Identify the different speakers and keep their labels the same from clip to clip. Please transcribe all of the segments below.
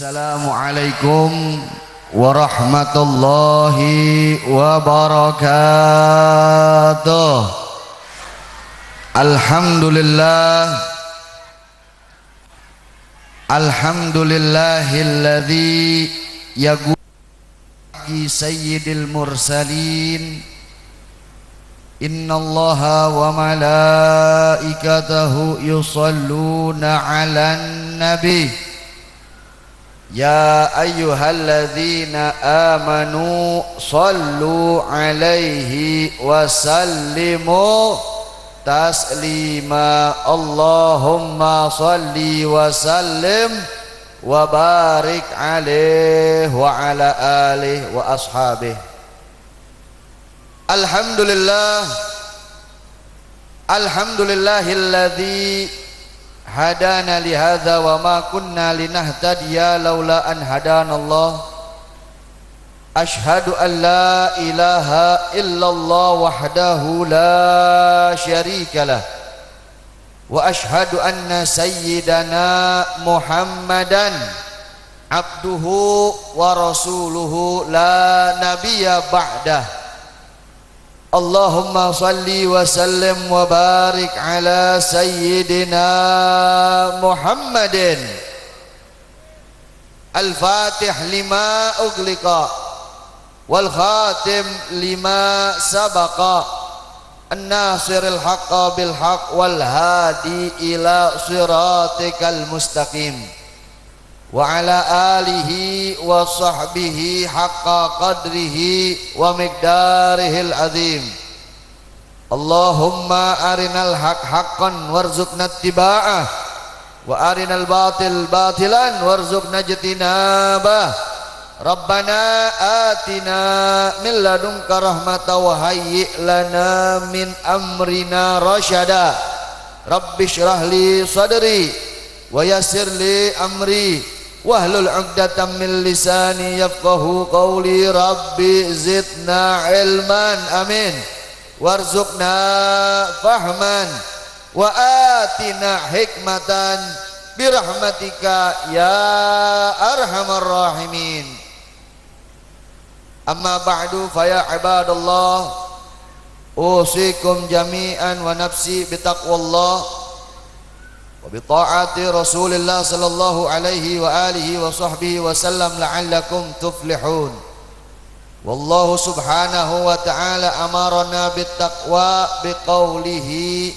Speaker 1: Assalamualaikum warahmatullahi wabarakatuh. Alhamdulillahilladzi yaguki sayyidil mursalin. Innallaha wa malaikatahu yusalluna 'alan nabi. Ya ayyuhalladzina amanu sallu alaihi wa sallimu taslima. Allahumma salli wa sallim wa barik alaihi wa ala alihi wa ashabihi. Alhamdulillahilladzi hadana li hadza wa ma kunna linahtadiya laula an hadanallah. Ashhadu an la ilaha illallah wahdahu la syarikalah wa ashhadu anna sayyidana Muhammadan abduhu wa rasuluhu la nabiyya ba'dah. Allahumma salli wa sallim wa barik ala sayyidina Muhammadin al-fatih lima ughliqa wal khatim lima sabaqa an-nasiril haqqa bil haqq wal hadi ila siratikal mustaqim wa ala alihi wa sahbihi haqqa qadrihi wa miqdarihil azim. Allahumma arinal haq haqqan warzuqna ittiba'ah wa arinal batil batilan warzuqna ijtinabah. Rabbana atina min ladunka rahmatan wa hayyi' lana min amrina rasyada. Rabbi shrah li sadri wa yassir li amri wahlul 'uqdatam min lisani yafqahu qawli. Rabbi zidna ilman amin warzuqna fahman wa atina hikmatan birahmatika ya arhamar rahimin. Amma ba'du fa ya ibadallah, usikum jami'an wa nafsi bitaqwallah wa bi ta'ati Rasulillah sallallahu alaihi wa alihi wa sahbihi wa sallam la'allakum tuflihun. Wallahu subhanahu wa ta'ala amarna bittaqwa biqaulihi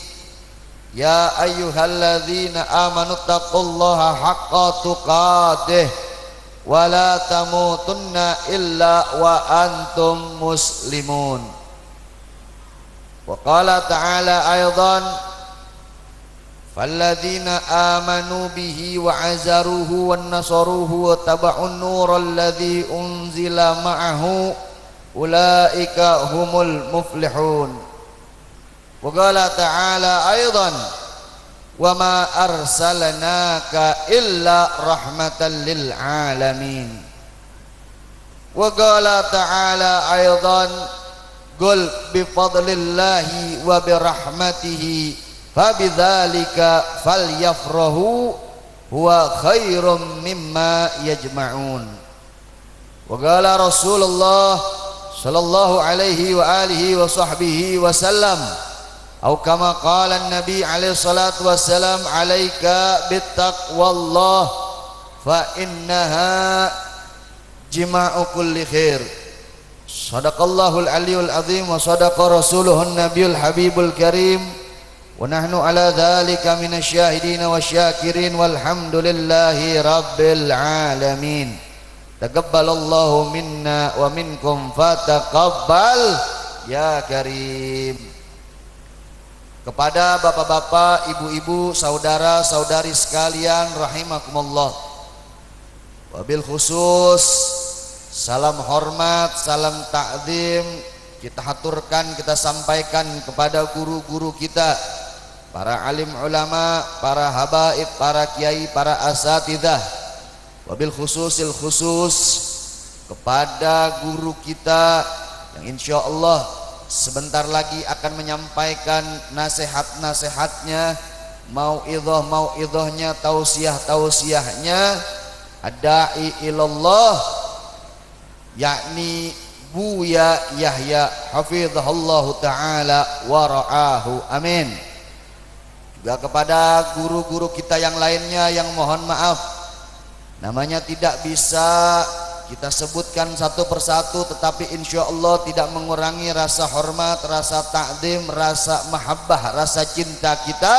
Speaker 1: ya ayyuhalladzina amanu taqullaha haqqa tuqatih wa la tamutunna illa wa antum muslimun. Wa qala ta'ala aidan falladzina amanu bihi wa azaruhu wan nasaruhu wa taba'un nural ladzi unzila ma'ahu ulaika humul muflihun. Wa qala ta'ala aidan wa ma arsalnaka illa rahmatan lil alamin. Wa qala ta'ala aidan qul bi fadlillahi wa bi rahmatihi fabidzalika falyafrahu huwa khairum mimma yajma'un. Wa qala Rasulullah sallallahu alaihi wa alihi wa sahbihi wa sallam atau kama qala an-nabi alaihi salatu wassalam alaika bittaqwallah fa innaha jima'u kulli khair. Sadaqallahul aliyul azim wa sadaqa rasuluhun nabiyul habibul karim. Wa nahnu ala dzalika minasyahidin wasyakirin walhamdulillahi rabbil alamin. Taqabbalallahu minna wa minkum fataqabbal ya karim. Kepada bapak-bapak, ibu-ibu, saudara-saudari sekalian rahimakumullah, wabil khusus salam hormat, salam ta'zim kita haturkan, kita sampaikan kepada guru-guru kita, para alim ulama, para habaib, para kiai, para asatidzah. Wabil khususil khusus kepada guru kita yang insyaallah sebentar lagi akan menyampaikan nasihat-nasihatnya, mauidhah-mauidhahnya, tausiah-tausiahnya ad-da'i ilallah, yakni Buya Yahya hafizahullahu ta'ala wa ra'ahu, amin. Juga kepada guru-guru kita yang lainnya yang mohon maaf, namanya tidak bisa kita sebutkan satu persatu, tetapi insya Allah tidak mengurangi rasa hormat, rasa ta'zim, rasa mahabbah, rasa cinta kita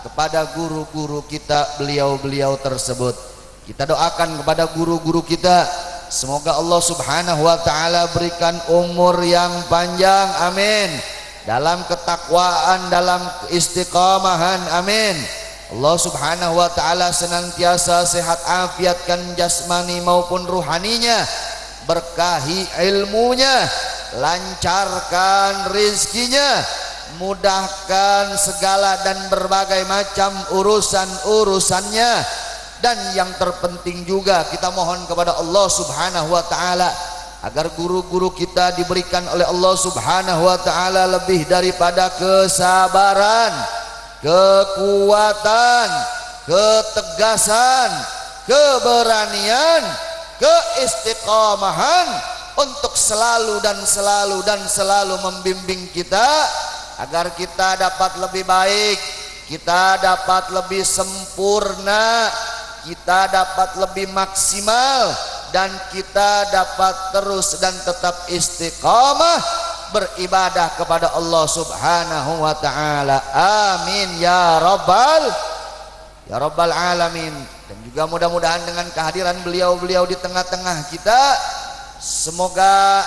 Speaker 1: kepada guru-guru kita, beliau-beliau tersebut. Kita doakan kepada guru-guru kita, semoga Allah subhanahu wa ta'ala berikan umur yang panjang, amin, dalam ketakwaan, dalam istiqamahan, amin. Allah subhanahu wa ta'ala senantiasa sehat afiatkan jasmani maupun ruhaninya, berkahi ilmunya, lancarkan rizkinya, mudahkan segala dan berbagai macam urusan-urusannya. Dan yang terpenting juga kita mohon kepada Allah subhanahu wa ta'ala agar guru-guru kita diberikan oleh Allah subhanahu wa ta'ala lebih daripada kesabaran, kekuatan, ketegasan, keberanian, keistiqamahan untuk selalu membimbing kita agar kita dapat lebih baik, kita dapat lebih sempurna, kita dapat lebih maksimal, dan kita dapat terus dan tetap istiqamah beribadah kepada Allah subhanahu wa ta'ala, amin ya rabbal alamin. Dan juga mudah-mudahan dengan kehadiran beliau-beliau di tengah-tengah kita, semoga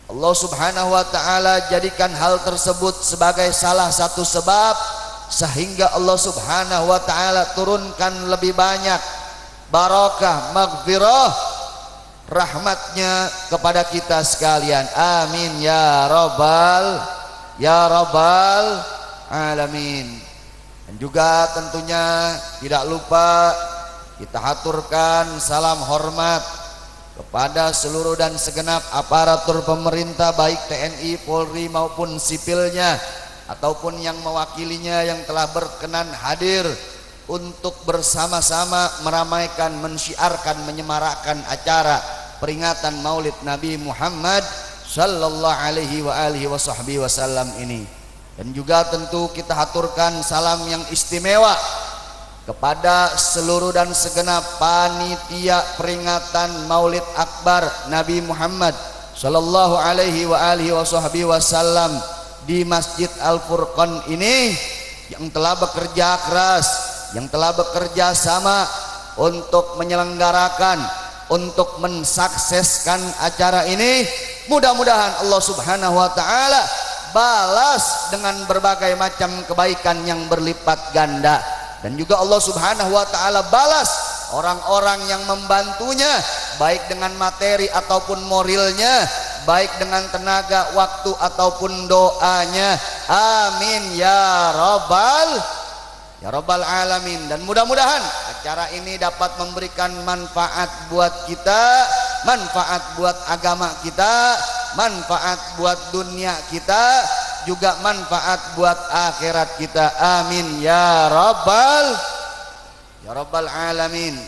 Speaker 1: Allah subhanahu wa ta'ala jadikan hal tersebut sebagai salah satu sebab sehingga Allah subhanahu wa ta'ala turunkan lebih banyak barakah, maghfirah, rahmatnya kepada kita sekalian, amin ya rabbal alamin. Dan juga tentunya tidak lupa kita haturkan salam hormat kepada seluruh dan segenap aparatur pemerintah, baik TNI, Polri maupun sipilnya ataupun yang mewakilinya yang telah berkenan hadir untuk bersama-sama meramaikan, mensyiarkan, menyemarakkan acara peringatan Maulid Nabi Muhammad sallallahu alaihi wasallam ini. Dan juga tentu kita haturkan salam yang istimewa kepada seluruh dan segenap panitia peringatan Maulid Akbar Nabi Muhammad sallallahu alaihi wasallam di Masjid Al-Furqan ini, yang telah bekerja keras, yang telah bekerja sama untuk menyelenggarakan, untuk mensukseskan acara ini. Mudah-mudahan Allah subhanahu wa ta'ala balas dengan berbagai macam kebaikan yang berlipat ganda. Dan juga Allah subhanahu wa ta'ala balas orang-orang yang membantunya, baik dengan materi ataupun moralnya, baik dengan tenaga, waktu ataupun doanya, amin ya rabbal alamin. Dan mudah-mudahan acara ini dapat memberikan manfaat buat kita, manfaat buat agama kita, manfaat buat dunia kita, juga manfaat buat akhirat kita, amin ya rabbal alamin.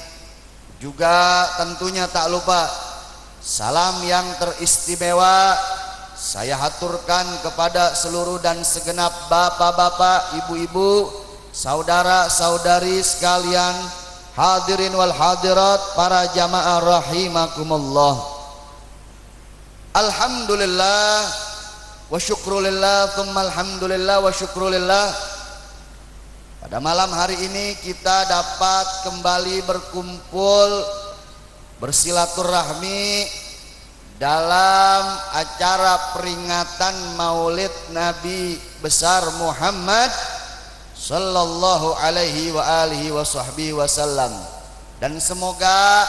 Speaker 1: Juga tentunya tak lupa salam yang teristimewa saya haturkan kepada seluruh dan segenap bapak-bapak, ibu-ibu, saudara-saudari sekalian, hadirin wal hadirat, para jamaah rahimakumullah. Alhamdulillah wa syukrulillah, thumma alhamdulillah wa syukrulillah. Pada malam hari ini kita dapat kembali berkumpul, bersilaturahmi dalam acara peringatan Maulid Nabi besar Muhammad sallallahu alaihi wasallam. Dan semoga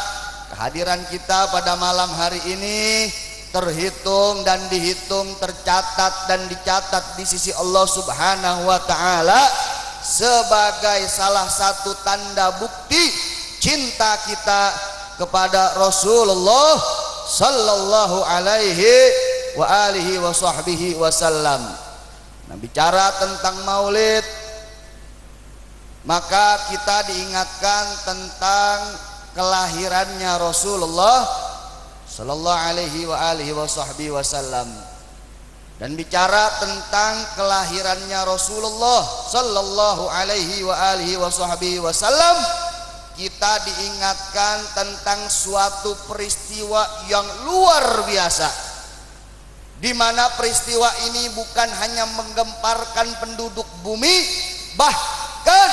Speaker 1: kehadiran kita pada malam hari ini terhitung dan dihitung, tercatat dan dicatat di sisi Allah subhanahu wa ta'ala sebagai salah satu tanda bukti cinta kita kepada Rasulullah sallallahu alaihi wasallam. Nah, bicara tentang maulid, maka kita diingatkan tentang kelahirannya Rasulullah sallallahu alaihi wa alihi wasallam. Dan bicara tentang kelahirannya Rasulullah sallallahu alaihi wa alihi wasallam, kita diingatkan tentang suatu peristiwa yang luar biasa, di mana peristiwa ini bukan hanya menggemparkan penduduk bumi, bahkan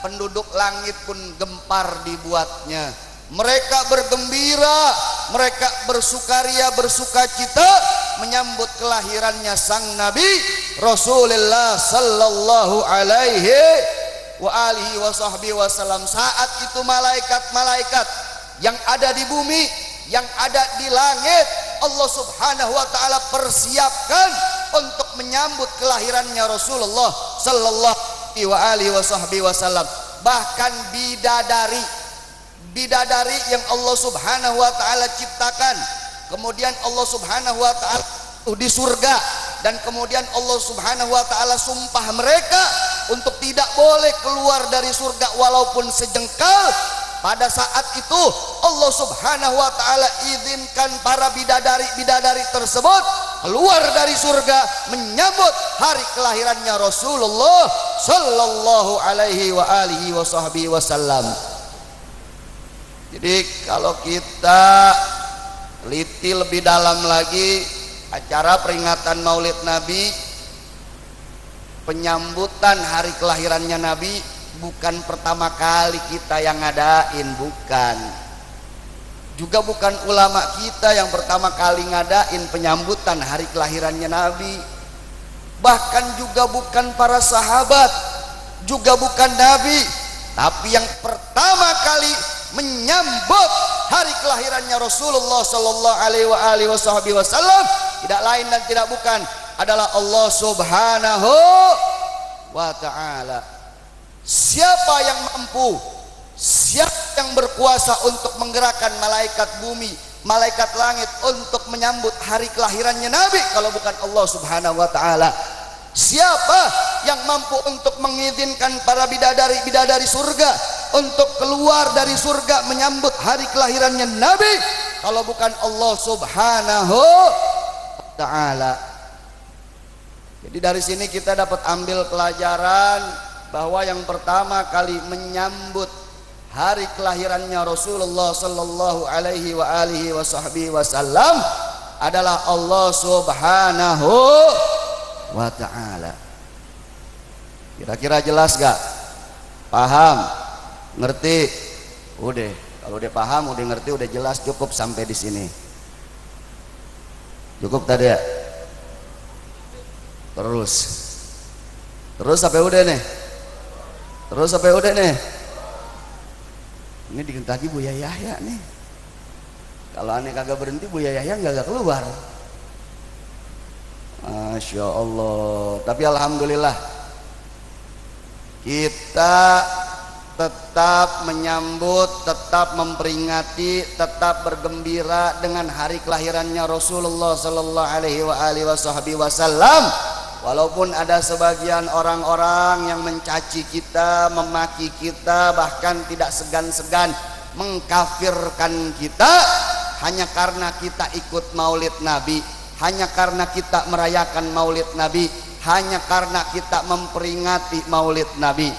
Speaker 1: penduduk langit pun gempar dibuatnya. Mereka bergembira, mereka bersukaria, bersukacita menyambut kelahirannya sang Nabi Rasulullah sallallahu alaihi wa alihi wasallam. Saat itu malaikat-malaikat yang ada di bumi, yang ada di langit, Allah subhanahu wa ta'ala persiapkan untuk menyambut kelahirannya Rasulullah sallallahu alaihi wasallam. Bahkan bidadari yang Allah subhanahu wa ta'ala ciptakan, kemudian Allah subhanahu wa ta'ala di surga, dan kemudian Allah subhanahu wa ta'ala sumpah mereka untuk tidak boleh keluar dari surga walaupun sejengkal. Pada saat itu Allah subhanahu wa ta'ala izinkan para bidadari tersebut keluar dari surga menyambut hari kelahirannya Rasulullah sallallahu alaihi wa alihi wasallam. Jadi kalau kita teliti lebih dalam lagi acara peringatan Maulid Nabi, penyambutan hari kelahirannya Nabi bukan pertama kali kita yang ngadain, bukan. Juga bukan ulama kita yang pertama kali ngadain penyambutan hari kelahirannya Nabi. Bahkan juga bukan para sahabat, juga bukan Nabi, tapi yang pertama kali menyambut hari kelahirannya Rasulullah sallallahu alaihi wasallam tidak lain dan tidak bukan adalah Allah subhanahu wa ta'ala. Siapa yang mampu, siapa yang berkuasa untuk menggerakkan malaikat bumi, malaikat langit untuk menyambut hari kelahirannya Nabi kalau bukan Allah subhanahu wa ta'ala? Siapa yang mampu untuk mengizinkan para bidadari surga untuk keluar dari surga menyambut hari kelahirannya Nabi kalau bukan Allah subhanahu wa ta'ala? Jadi dari sini kita dapat ambil pelajaran bahwa yang pertama kali menyambut hari kelahirannya Rasulullah sallallahu alaihi wa alihi wasallam adalah Allah subhanahu wa ta'ala. Kira-kira jelas gak? Paham? Ngerti? Udah, kalau udah paham, udah ngerti, udah jelas, cukup sampai di sini. Cukup tadi ya? Terus sampai udah nih. Terus sampai udah nih. Ini dikit lagi Buya Yahya nih. Kalau aneh kagak berhenti, Buya Yahya nggak keluar. Masya Allah. Tapi alhamdulillah kita tetap menyambut, tetap memperingati, tetap bergembira dengan hari kelahirannya Rasulullah sallallahu alaihi wasallam. Walaupun ada sebagian orang-orang yang mencaci kita, memaki kita, bahkan tidak segan-segan mengkafirkan kita hanya karena kita ikut Maulid Nabi, hanya karena kita merayakan Maulid Nabi, hanya karena kita memperingati Maulid Nabi.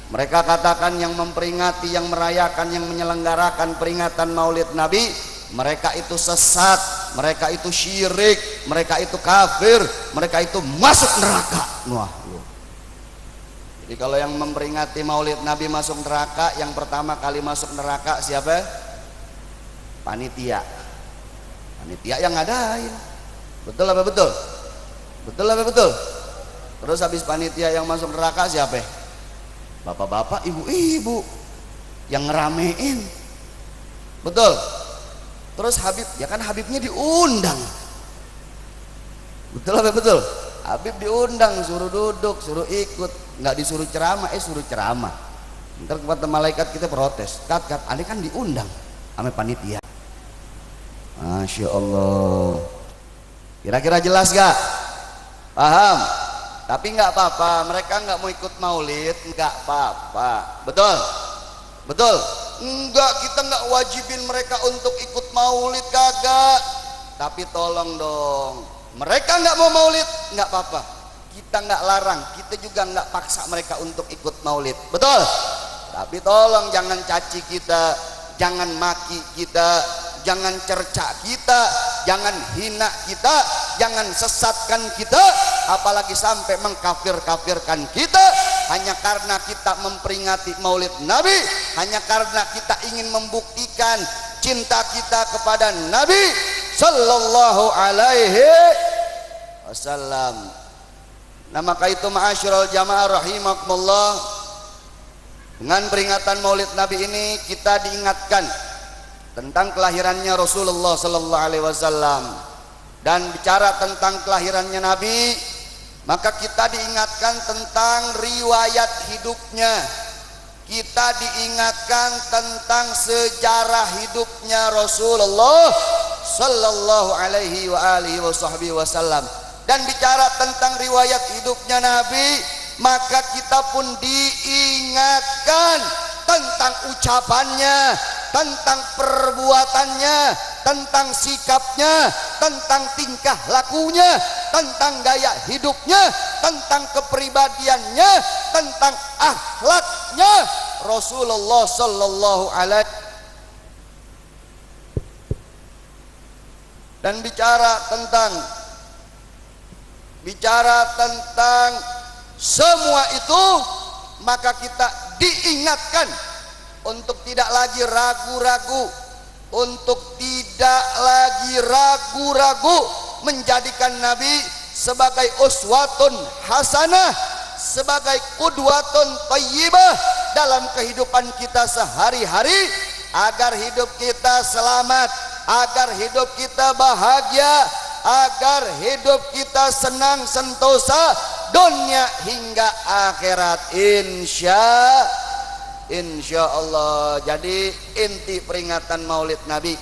Speaker 1: Mereka katakan yang memperingati, yang merayakan, yang menyelenggarakan peringatan Maulid Nabi, mereka itu sesat, mereka itu syirik, mereka itu kafir, mereka itu masuk neraka. Wah, jadi kalau yang memperingati Maulid Nabi masuk neraka, yang pertama kali masuk neraka siapa? Panitia. Panitia yang ngadain. Betul apa betul? Betul apa betul? Terus habis panitia yang masuk neraka siapa? Bapak-bapak, ibu-ibu yang ngeramein. Betul? Terus Habib, ya kan Habibnya diundang. Betul apa betul? Habib diundang, suruh duduk, suruh ikut, nggak disuruh ceramah, suruh ceramah. Ntar kepada malaikat kita protes, kat, aneh kan diundang sama panitia. Masya Allah. Kira-kira jelas gak? Paham? Tapi nggak apa-apa, mereka nggak mau ikut maulid, nggak apa-apa. Betul? Betul? Enggak, kita enggak wajibin mereka untuk ikut maulid, kagak. Tapi tolong dong, mereka enggak mau maulid, enggak apa-apa, kita enggak larang, kita juga enggak paksa mereka untuk ikut maulid, betul? Tapi tolong jangan caci kita, jangan maki kita, jangan cerca kita, jangan hina kita, jangan sesatkan kita, apalagi sampai mengkafir-kafirkan kita hanya karena kita memperingati maulid Nabi, hanya karena kita ingin membuktikan cinta kita kepada Nabi sallallahu alaihi wasallam. Nah, maka itu ma'asyiral jamaah rahimakumullah, dengan peringatan maulid Nabi ini kita diingatkan tentang kelahirannya Rasulullah sallallahu alaihi wasallam. Dan bicara tentang kelahirannya Nabi, maka kita diingatkan tentang riwayat hidupnya, kita diingatkan tentang sejarah hidupnya Rasulullah sallallahu alaihi wa alihi wasallam. Dan bicara tentang riwayat hidupnya Nabi, maka kita pun diingatkan tentang ucapannya, tentang perbuatannya, tentang sikapnya, tentang tingkah lakunya, tentang gaya hidupnya, tentang kepribadiannya, tentang akhlaknya Rasulullah sallallahu alaihi. Dan bicara tentang semua itu, maka kita diingatkan untuk tidak lagi ragu-ragu, untuk tidak lagi ragu-ragu menjadikan Nabi sebagai uswatun hasanah, sebagai qudwatun thayyibah dalam kehidupan kita sehari-hari, agar hidup kita selamat, agar hidup kita bahagia, agar hidup kita senang sentosa dunia hingga akhirat, insya Allah. Jadi inti peringatan maulid Nabi,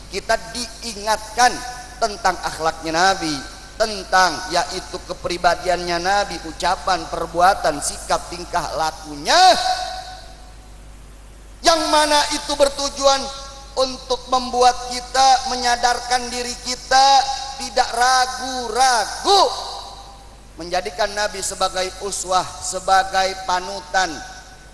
Speaker 1: kita diingatkan tentang akhlaknya Nabi, tentang yaitu kepribadiannya Nabi, ucapan, perbuatan, sikap, tingkah lakunya, yang mana itu bertujuan untuk membuat kita, menyadarkan diri kita tidak ragu-ragu menjadikan Nabi sebagai uswah, sebagai panutan,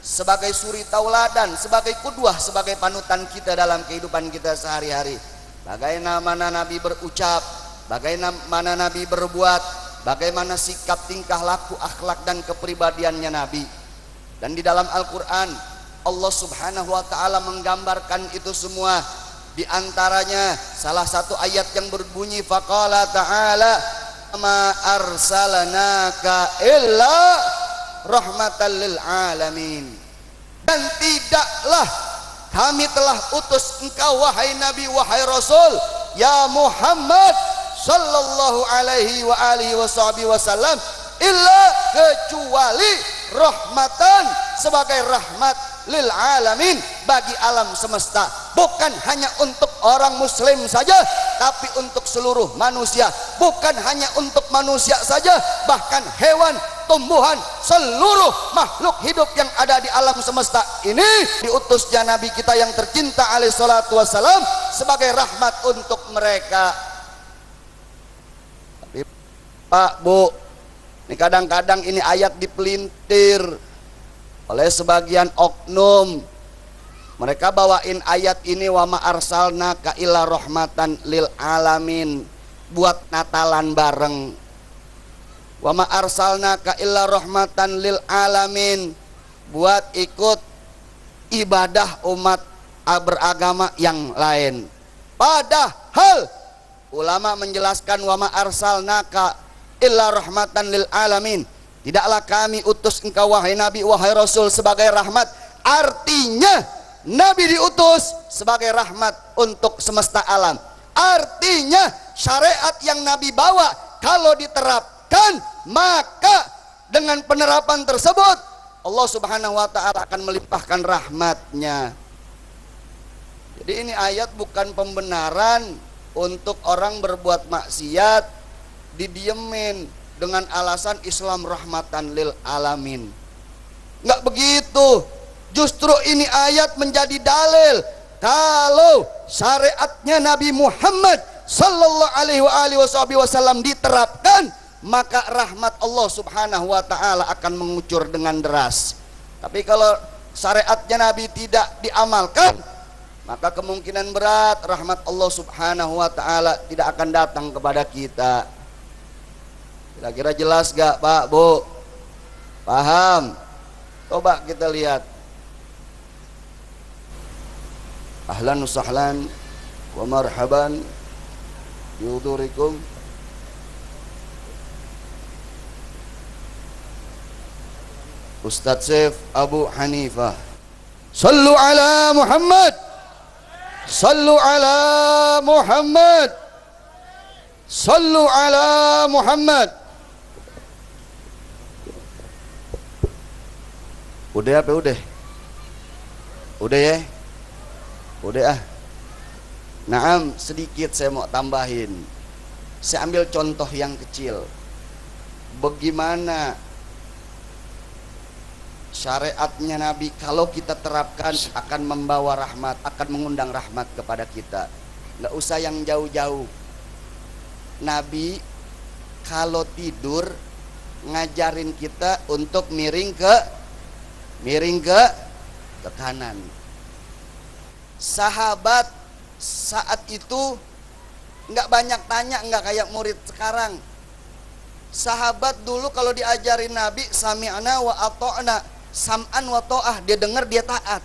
Speaker 1: sebagai suri tauladan, sebagai qudwah, sebagai panutan kita dalam kehidupan kita sehari-hari. Bagaimana Nabi berucap, bagaimana Nabi berbuat, bagaimana sikap, tingkah laku, akhlak dan kepribadiannya Nabi. Dan di dalam Al-Quran Allah subhanahu wa ta'ala menggambarkan itu semua. Di antaranya salah satu ayat yang berbunyi, faqala ta'ala ma arsalanaka illa rahmatan lil alamin. Dan tidaklah kami telah utus engkau wahai Nabi, wahai Rasul, ya Muhammad sallallahu alaihi wa alihi wasallam, illa kecuali rahmatan, sebagai rahmat lil alamin, bagi alam semesta. Bukan hanya untuk orang muslim saja, tapi untuk seluruh manusia. Bukan hanya untuk manusia saja, bahkan hewan, tumbuhan, seluruh makhluk hidup yang ada di alam semesta ini diutusnya Nabi kita yang tercinta alaihi salatu wassalam sebagai rahmat untuk mereka. Tapi Pak, Bu, ini kadang-kadang ini ayat dipelintir oleh sebagian oknum. Mereka bawain ayat ini, wa ma arsalnaka illa rahmatan lil alamin, buat Natalan bareng. Wa ma arsalnaka illa rahmatan lil alamin, buat ikut ibadah umat beragama yang lain. Padahal ulama menjelaskan wa ma arsalnaka illa rahmatan lil alamin, tidaklah kami utus engkau wahai Nabi, wahai Rasul sebagai rahmat. Artinya Nabi diutus sebagai rahmat untuk semesta alam. Artinya syariat yang Nabi bawa kalau diterapkan, maka dengan penerapan tersebut Allah subhanahu wa ta'ala akan melimpahkan rahmatnya. Jadi ini ayat bukan pembenaran untuk orang berbuat maksiat didiemin dengan alasan Islam rahmatan lil alamin. Nggak begitu. Justru ini ayat menjadi dalil kalau syariatnya Nabi Muhammad sallallahu alaihi wasallam diterapkan, maka rahmat Allah Subhanahu wa taala akan mengucur dengan deras. Tapi kalau syariatnya Nabi tidak diamalkan, maka kemungkinan berat rahmat Allah Subhanahu wa taala tidak akan datang kepada kita. Kira-kira jelas gak Pak, Bu? Paham? Coba kita lihat. Ahlan wa sahlan wa marhaban yudurikum. Ustadz Syekh Abu Hanifah. Sallu ala Muhammad. Sallu ala Muhammad. Sallu ala Muhammad. Udah apa udah? Udah ya? Udah ah. Naam, sedikit saya mau tambahin. Saya ambil contoh yang kecil. Bagaimana syariatnya Nabi kalau kita terapkan akan membawa rahmat, akan mengundang rahmat kepada kita. Nggak usah yang jauh-jauh. Nabi kalau tidur ngajarin kita untuk miring ke kanan. Sahabat saat itu nggak banyak tanya, nggak kayak murid sekarang. Sahabat dulu kalau diajarin Nabi sami'na wa ata'na, sam'an wa ta'ah, dia dengar dia taat.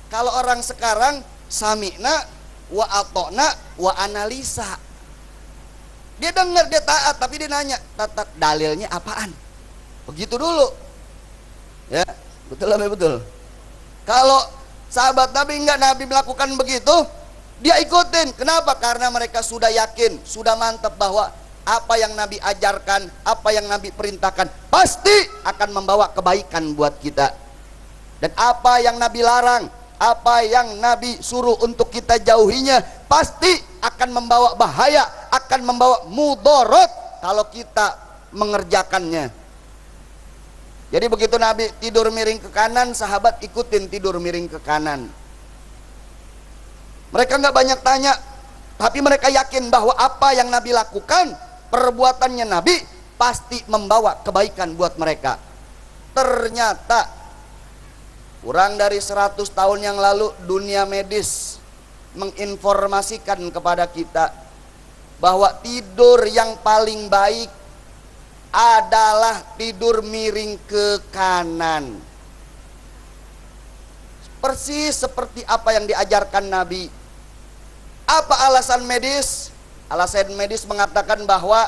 Speaker 1: Kalau orang sekarang sami'na wa ata'na wa analisa, dia dengar dia taat tapi dia nanya dalilnya apaan. Begitu dulu ya, betul apa betul? Kalau sahabat Nabi enggak, Nabi melakukan begitu dia ikutin. Kenapa? Karena mereka sudah yakin, sudah mantap bahwa apa yang Nabi ajarkan, apa yang Nabi perintahkan pasti akan membawa kebaikan buat kita. Dan apa yang Nabi larang, apa yang Nabi suruh untuk kita jauhinya pasti akan membawa bahaya, akan membawa mudarat kalau kita mengerjakannya. Jadi begitu Nabi tidur miring ke kanan, sahabat ikutin tidur miring ke kanan. Mereka nggak banyak tanya, tapi mereka yakin bahwa apa yang Nabi lakukan, perbuatannya Nabi pasti membawa kebaikan buat mereka. Ternyata kurang dari 100 tahun yang lalu dunia medis menginformasikan kepada kita bahwa tidur yang paling baik adalah tidur miring ke kanan. Persis seperti apa yang diajarkan Nabi. Apa alasan medis? Alasan medis mengatakan bahwa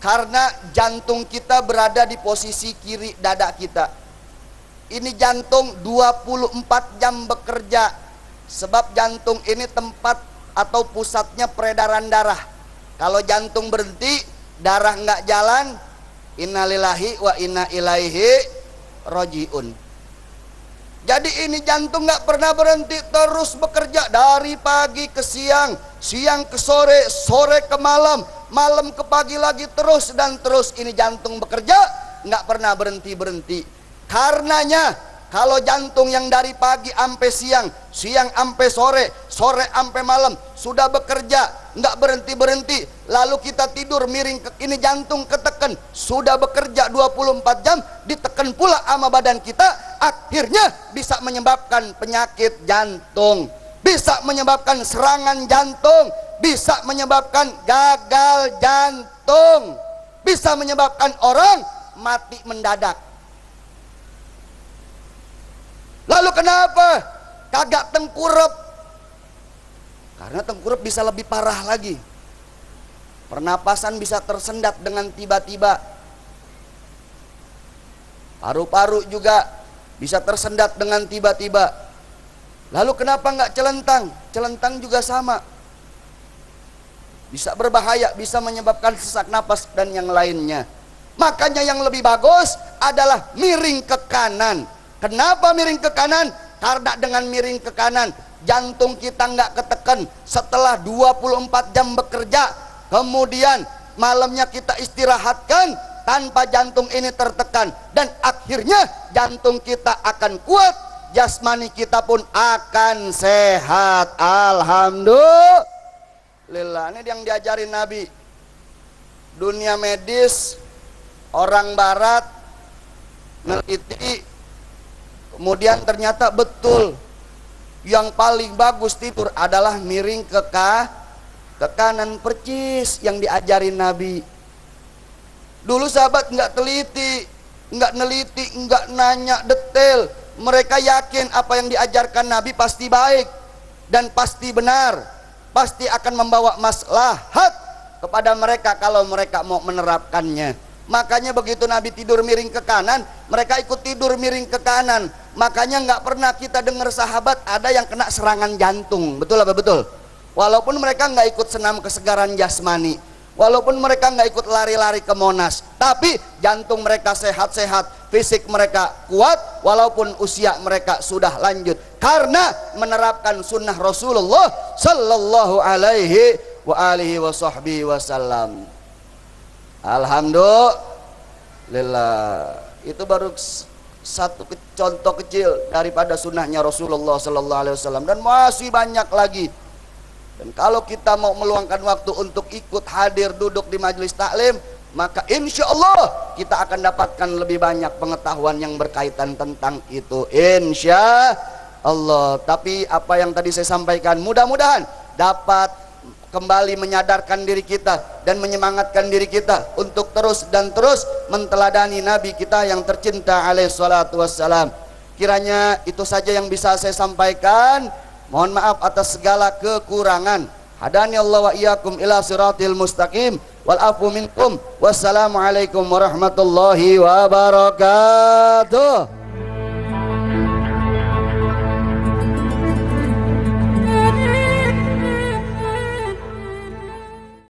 Speaker 1: karena jantung kita berada di posisi kiri dada kita. Ini jantung 24 jam bekerja. Sebab jantung ini tempat atau pusatnya peredaran darah. Kalau jantung berhenti, darah nggak jalan, innalillahi wa inna ilaihi rojiun. Jadi ini jantung nggak pernah berhenti, terus bekerja dari pagi ke siang, siang ke sore, sore ke malam, malam ke pagi lagi, terus dan terus ini jantung bekerja nggak pernah berhenti. Karenanya kalau jantung yang dari pagi sampai siang, siang sampai sore, sore sampai malam sudah bekerja nggak berhenti, lalu kita tidur miring ke, ini jantung ketekan, sudah bekerja 24 jam, ditekan pula sama badan kita, akhirnya bisa menyebabkan penyakit jantung, bisa menyebabkan serangan jantung, bisa menyebabkan gagal jantung, bisa menyebabkan orang mati mendadak. Lalu kenapa kagak tengkurap? Karena tengkurap bisa lebih parah lagi. Pernapasan bisa tersendat dengan tiba-tiba. Paru-paru juga bisa tersendat dengan tiba-tiba. Lalu kenapa nggak celentang? Celentang juga sama. Bisa berbahaya, bisa menyebabkan sesak napas dan yang lainnya. Makanya yang lebih bagus adalah miring ke kanan. Kenapa miring ke kanan? Karena dengan miring ke kanan jantung kita nggak ketekan. Setelah 24 jam bekerja, kemudian malamnya kita istirahatkan, tanpa jantung ini tertekan, dan akhirnya jantung kita akan kuat, jasmani kita pun akan sehat. Alhamdulillah. Ini yang diajarin Nabi. Dunia medis, orang barat neliti, kemudian ternyata betul yang paling bagus tidur adalah miring ke kanan, percis yang diajarin Nabi. Dulu sahabat nggak teliti, nggak neliti, nggak nanya detail. Mereka yakin apa yang diajarkan Nabi pasti baik dan pasti benar, pasti akan membawa maslahat kepada mereka kalau mereka mau menerapkannya. Makanya begitu Nabi tidur miring ke kanan, mereka ikut tidur miring ke kanan. Makanya nggak pernah kita dengar sahabat ada yang kena serangan jantung. Betul apa betul? Walaupun mereka nggak ikut senam kesegaran jasmani, walaupun mereka nggak ikut lari-lari ke Monas, tapi jantung mereka sehat-sehat, fisik mereka kuat, walaupun usia mereka sudah lanjut, karena menerapkan sunnah Rasulullah Sallallahu Alaihi Wasallam. Alhamdulillah. Itu baru satu contoh kecil daripada sunnahnya Rasulullah Sallallahu Alaihi Wasallam, dan masih banyak lagi. Dan kalau kita mau meluangkan waktu untuk ikut hadir duduk di majelis taklim, maka insya Allah kita akan dapatkan lebih banyak pengetahuan yang berkaitan tentang itu, insya Allah. Tapi apa yang tadi saya sampaikan mudah-mudahan dapat kembali menyadarkan diri kita dan menyemangatkan diri kita untuk terus dan terus menteladani Nabi kita yang tercinta alaihi salatu wassalam. Kiranya itu saja yang bisa saya sampaikan. Mohon maaf atas segala kekurangan. Hadani Allah wa iyyakum ila siratil mustaqim wal afu minkum. Wassalamualaikum warahmatullahi wabarakatuh.